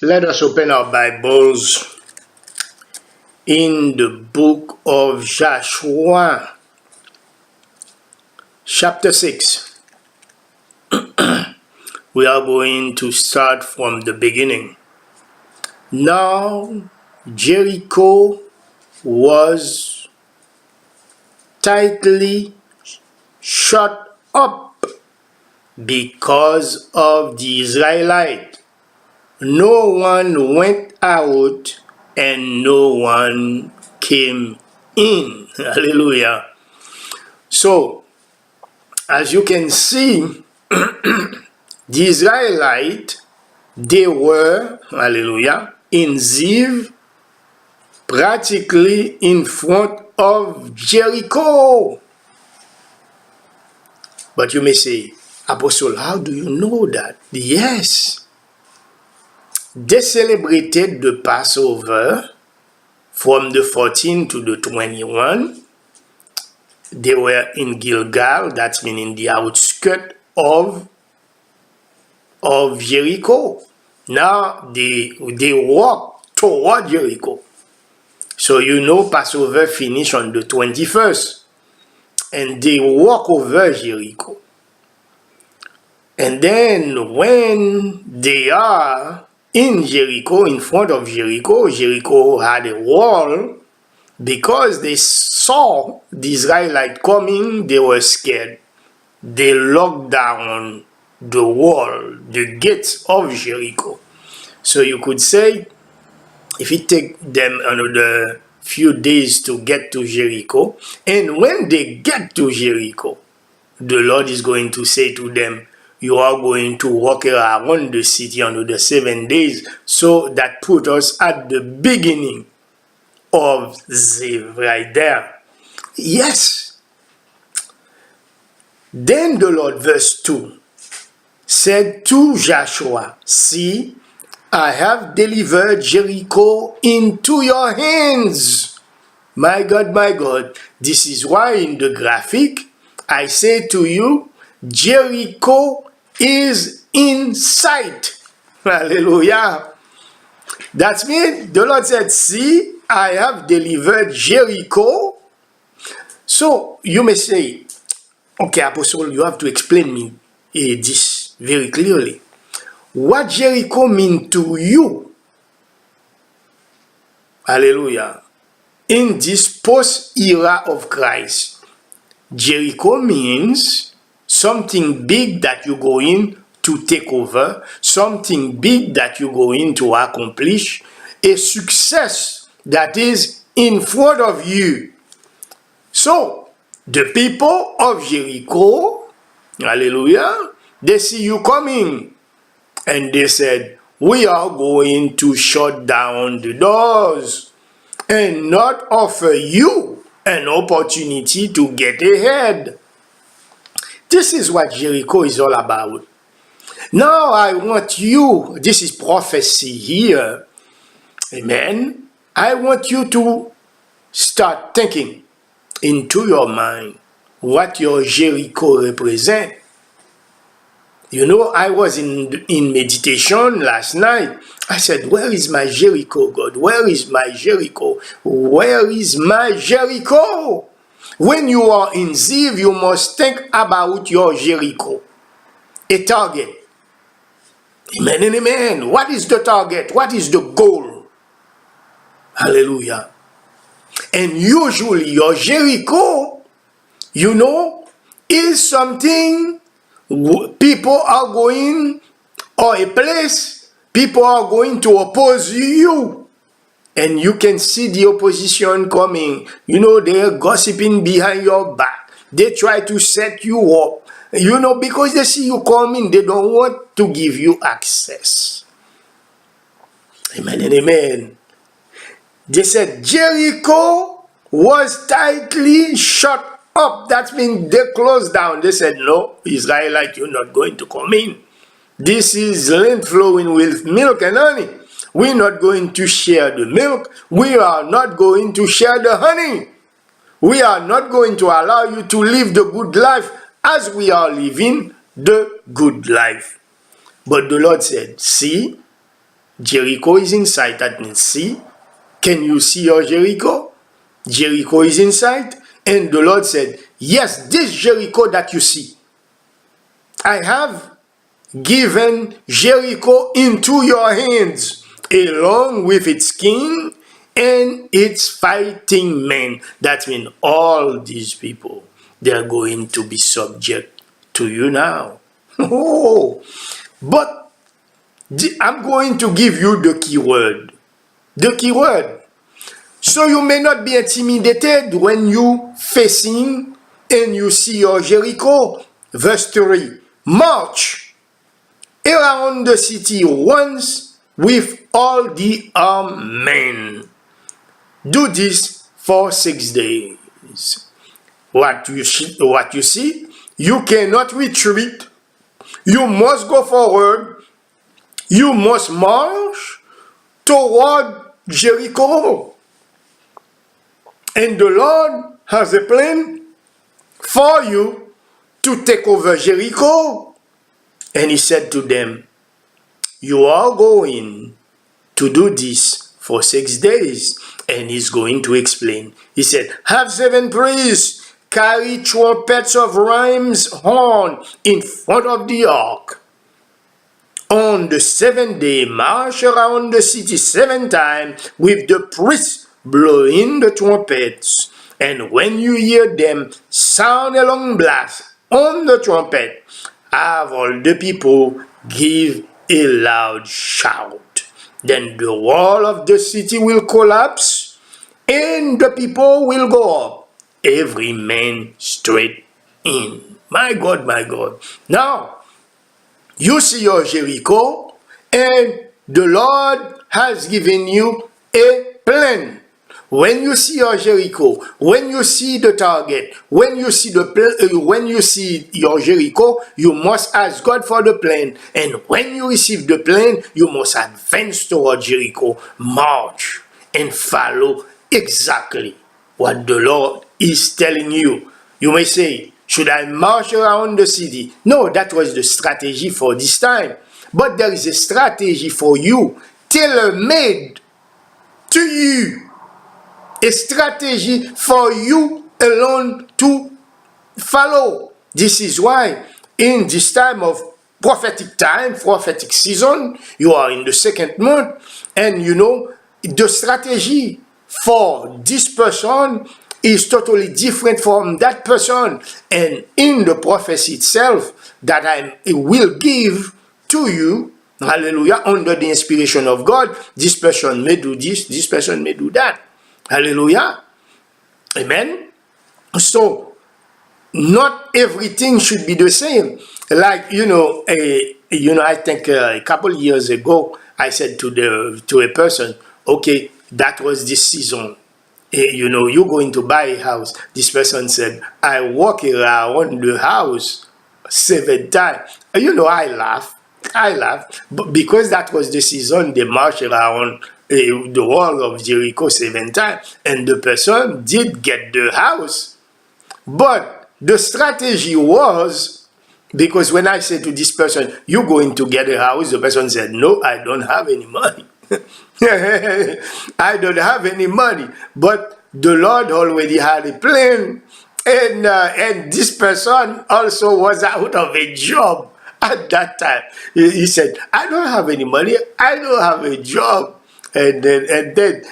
Let us open our Bibles in the book of Joshua, chapter 6. We are going to start from the beginning. Now, Jericho was tightly shut up because of the Israelites. No one went out and no one came in. Hallelujah. So, as you can see, the Israelites, they were, hallelujah, in Ziv, practically in front of Jericho. But you may say, Apostle, how do you know that? Yes. They celebrated the Passover from the 14th to the 21. They were in Gilgal, that's meaning the outskirts of Jericho. Now they walk toward Jericho. So you know Passover finished on the 21st. And they walk over Jericho. And then when they are in Jericho, in front of Jericho, Jericho had a wall. Because they saw the Israelites coming, they were scared. They locked down the wall, the gates of Jericho. So you could say, if it take them another few days to get to Jericho, and when they get to Jericho, the Lord is going to say to them, you are going to walk around the city under the 7 days. So that put us at the beginning of Ziv right there. Yes. Then the Lord, verse 2, said to Joshua, see, I have delivered Jericho into your hands. My God, this is why in the graphic, I say to you, Jericho is in sight. Hallelujah. That means the Lord said, see, I have delivered Jericho. So you may say, okay, Apostle, you have to explain me this very clearly. What Jericho mean to you? Hallelujah. In this post-era of Christ, Jericho means something big that you're going to take over, something big that you're going to accomplish, a success that is in front of you. So, the people of Jericho, hallelujah, they see you coming. And they said, we are going to shut down the doors and not offer you an opportunity to get ahead. This is what Jericho is all about. Now I want you, this is prophecy here, amen. I want you to start thinking into your mind what your Jericho represents. You know, I was in meditation last night. I said, where is my Jericho, God? Where is my Jericho? Where is my Jericho? When you are in Ziv, you must think about your Jericho. A target. Amen and amen. What is the target? What is the goal? Hallelujah. And usually your Jericho, you know, is something people are going, or a place people are going to oppose you. And you can see the opposition coming. You know, they're gossiping behind your back. They try to set you up. You know, because they see you coming, they don't want to give you access. Amen and amen. They said Jericho was tightly shut up. That means they closed down. They said, no, Israelite, you're not going to come in. This is land flowing with milk and honey. We're not going to share the milk. We are not going to share the honey. We are not going to allow you to live the good life as we are living the good life. But the Lord said, see, Jericho is in sight. That means, see, can you see your Jericho? Jericho is in sight. And the Lord said, yes, this Jericho that you see, I have given Jericho into your hands, along with its king and its fighting men. That means all these people, they are going to be subject to you now. Oh, but I'm going to give you the key word. The key word. So you may not be intimidated when you facing and you see your Jericho. Verse 3. March around the city once with all the armed men. Do this for 6 days. What you see, you cannot retreat. You must go forward. You must march toward Jericho. And the Lord has a plan for you to take over Jericho. And he said to them, you are going to do this for 6 days. And he's going to explain. He said, have 7 priests carry trumpets of ram's horn in front of the ark. On the 7th day, march around the city 7 times with the priests blowing the trumpets. And when you hear them sound a long blast on the trumpet, have all the people give a loud shout. Then the wall of the city will collapse and the people will go up, every man straight in. My God, my God. Now, you see your Jericho, and the Lord has given you a plan. When you see your Jericho, when you see the target, when you see your Jericho, you must ask God for the plan. And when you receive the plan, you must advance toward Jericho, march, and follow exactly what the Lord is telling you. You may say, should I march around the city? No, that was the strategy for this time. But there is a strategy for you, tailor-made to you. A strategy for you alone to follow. This is why in this time of prophetic time, prophetic season, you are in the 2nd month, and you know, the strategy for this person is totally different from that person. And in the prophecy itself that I will give to you, hallelujah, under the inspiration of God, this person may do this person may do that. Hallelujah. Amen. So, not everything should be the same. Like, I think a couple years ago, I said to a person, okay, that was this season. You're going to buy a house. This person said, I walk around the house 7 times. I laugh. But because that was the season, they marched around the wall of Jericho 7 times. And the person did get the house. But the strategy was, because when I said to this person, you're going to get a house, the person said, no, I don't have any money. I don't have any money. But the Lord already had a plan. And this person also was out of a job at that time. He said, I don't have any money. I don't have a job. And then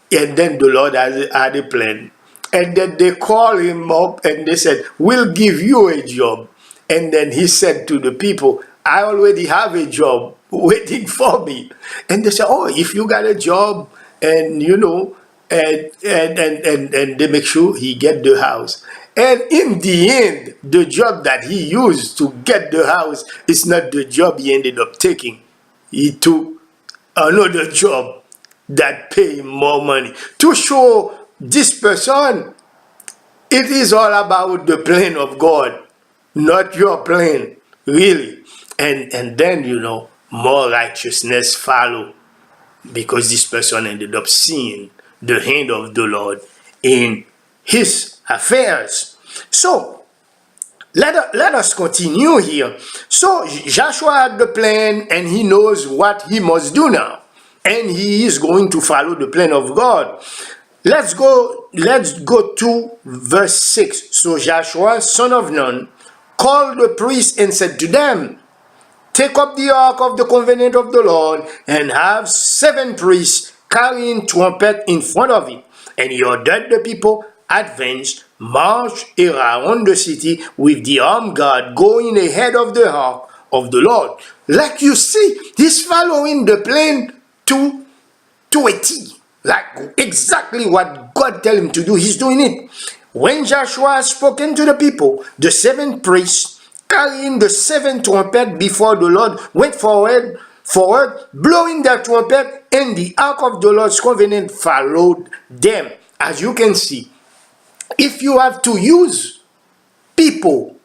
the Lord had a plan. And then they called him up and they said, we'll give you a job. And then he said to the people, I already have a job waiting for me. And they said, oh, if you got a job, and and they make sure he get the house. And in the end, the job that he used to get the house is not the job he ended up taking. He took another job that pay him more money to show this person it is all about the plan of God, not your plan, really. And then more righteousness follow, because this person ended up seeing the hand of the Lord in his affairs. So let us continue here. So Joshua had the plan and he knows what he must do now. And he is going to follow the plan of God. Let's go to verse 6. So Joshua, son of Nun, called the priests and said to them, take up the ark of the covenant of the Lord and have 7 priests carrying trumpet in front of it. And he ordered the people, advance, march around the city with the armed guard going ahead of the ark of the Lord. Like you see, he's following the plan to a T. Like exactly what God tell him to do, he's doing it. When Joshua had spoken to the people, the 7 priests carrying the 7 trumpets before the Lord went forward, blowing their trumpet, and the ark of the Lord's covenant followed them. As you can see, if you have to use people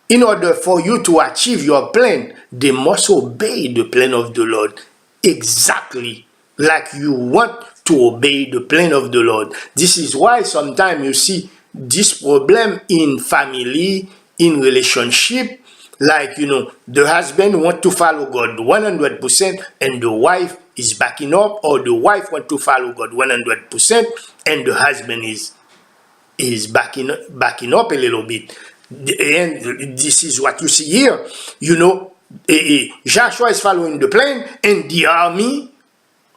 in order for you to achieve your plan, they must obey the plan of the Lord exactly like you want to obey the plan of the Lord. This is why sometimes you see this problem in family, in relationship, like, the husband want to follow God 100% and the wife is backing up, or the wife want to follow God 100% and the husband is backing up a little bit. And this is what you see here. Joshua is following the plan and the army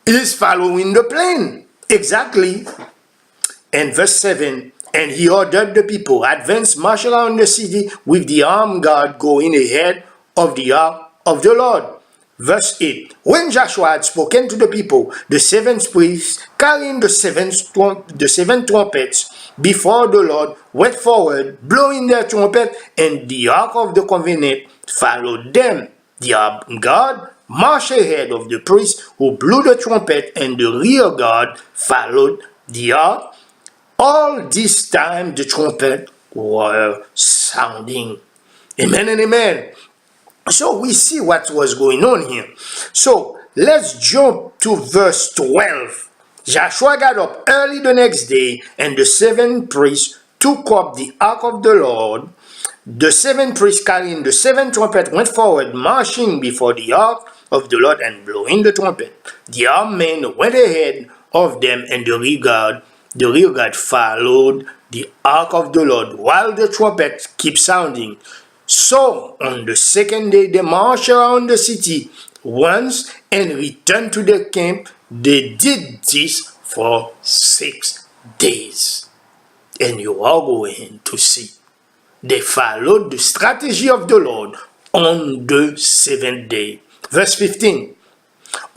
is following the plan. Exactly. And verse 7, and he ordered the people, advance, march around the city with the armed guard going ahead of the ark of the Lord. Verse 8, when Joshua had spoken to the people, the 7 priests carrying the 7 trumpets before the Lord went forward, blowing their trumpet, and the ark of the covenant followed them. The armed guard marched ahead of the priests who blew the trumpet, and the rear guard followed the ark. All this time the trumpet were sounding. Amen and amen. So we see what was going on here. So let's jump to verse 12. Joshua got up early the next day, and the 7 priests took up the ark of the Lord. The 7 priests carrying the 7 trumpets went forward, marching before the ark of the Lord and blowing the trumpet. The armed men went ahead of them, and the rear guard followed the ark of the Lord while the trumpets kept sounding. So on the 2nd day they marched around the city once and returned to the camp. They did this for 6 days. And you are going to see they followed the strategy of the Lord on the 7th day. Verse 15.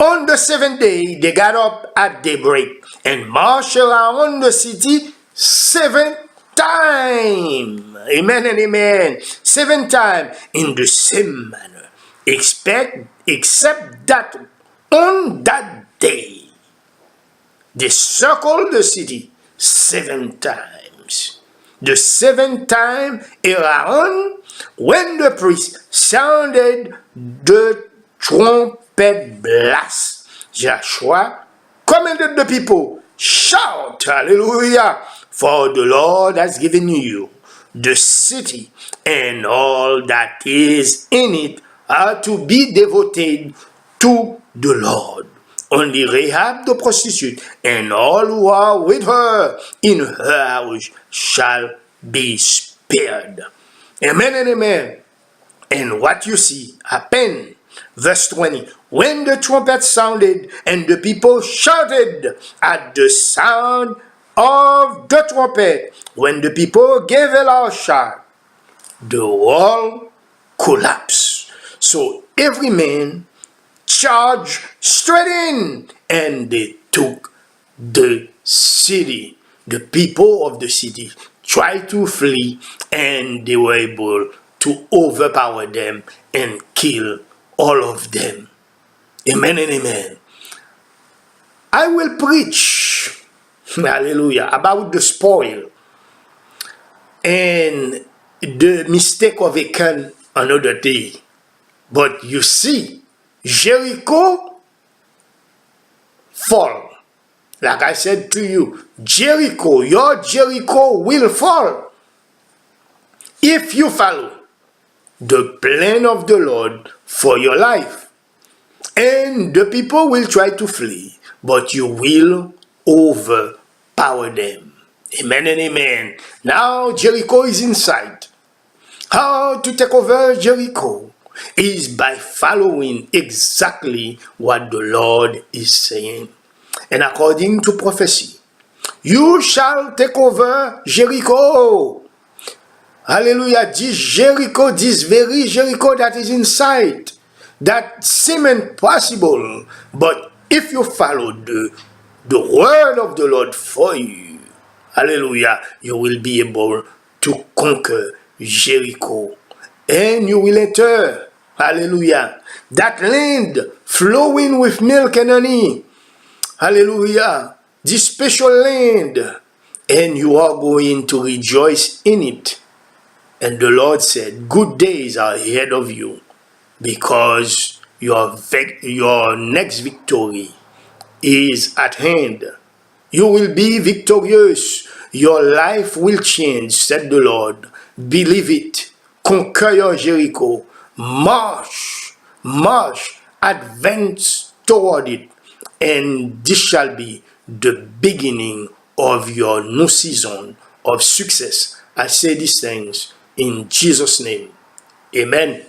On the 7th day they got up at daybreak and marched around the city 7 times. Amen and amen. 7 times in the same manner. Except that on that day they circled the city 7 times. The 7th time around, when the priest sounded the trumpet blast, Joshua commanded the people, shout, hallelujah, for the Lord has given you the city, and all that is in it are to be devoted to the Lord. Only Rahab the prostitute and all who are with her in her house shall be spared. Amen and amen. And what you see happened. Verse 20. When the trumpet sounded and the people shouted at the sound of the trumpet, when the people gave a loud shout, the wall collapsed. So every man charged straight in, and they took the city. The people of the city tried to flee, and they were able to overpower them and kill all of them. Amen and amen. I will preach, hallelujah, about the spoil and the mistake of Achan another day. But you see, Jericho fall. Like I said to you, Jericho, your Jericho will fall if you follow the plan of the Lord for your life. And the people will try to flee, but you will overpower them. Amen and amen. Now Jericho is in sight. How to take over Jericho is by following exactly what the Lord is saying. And according to prophecy, you shall take over Jericho. Hallelujah. This Jericho, this very Jericho that is in sight, that seems impossible. But if you follow the word of the Lord for you, hallelujah, you will be able to conquer Jericho. And you will enter, hallelujah, that land flowing with milk and honey. Hallelujah. This special land. And you are going to rejoice in it. And the Lord said, good days are ahead of you, because your next victory is at hand. You will be victorious. Your life will change, said the Lord. Believe it. Conquer your Jericho. March, advance toward it. And this shall be the beginning of your new season of success. I say these things in Jesus' name. Amen.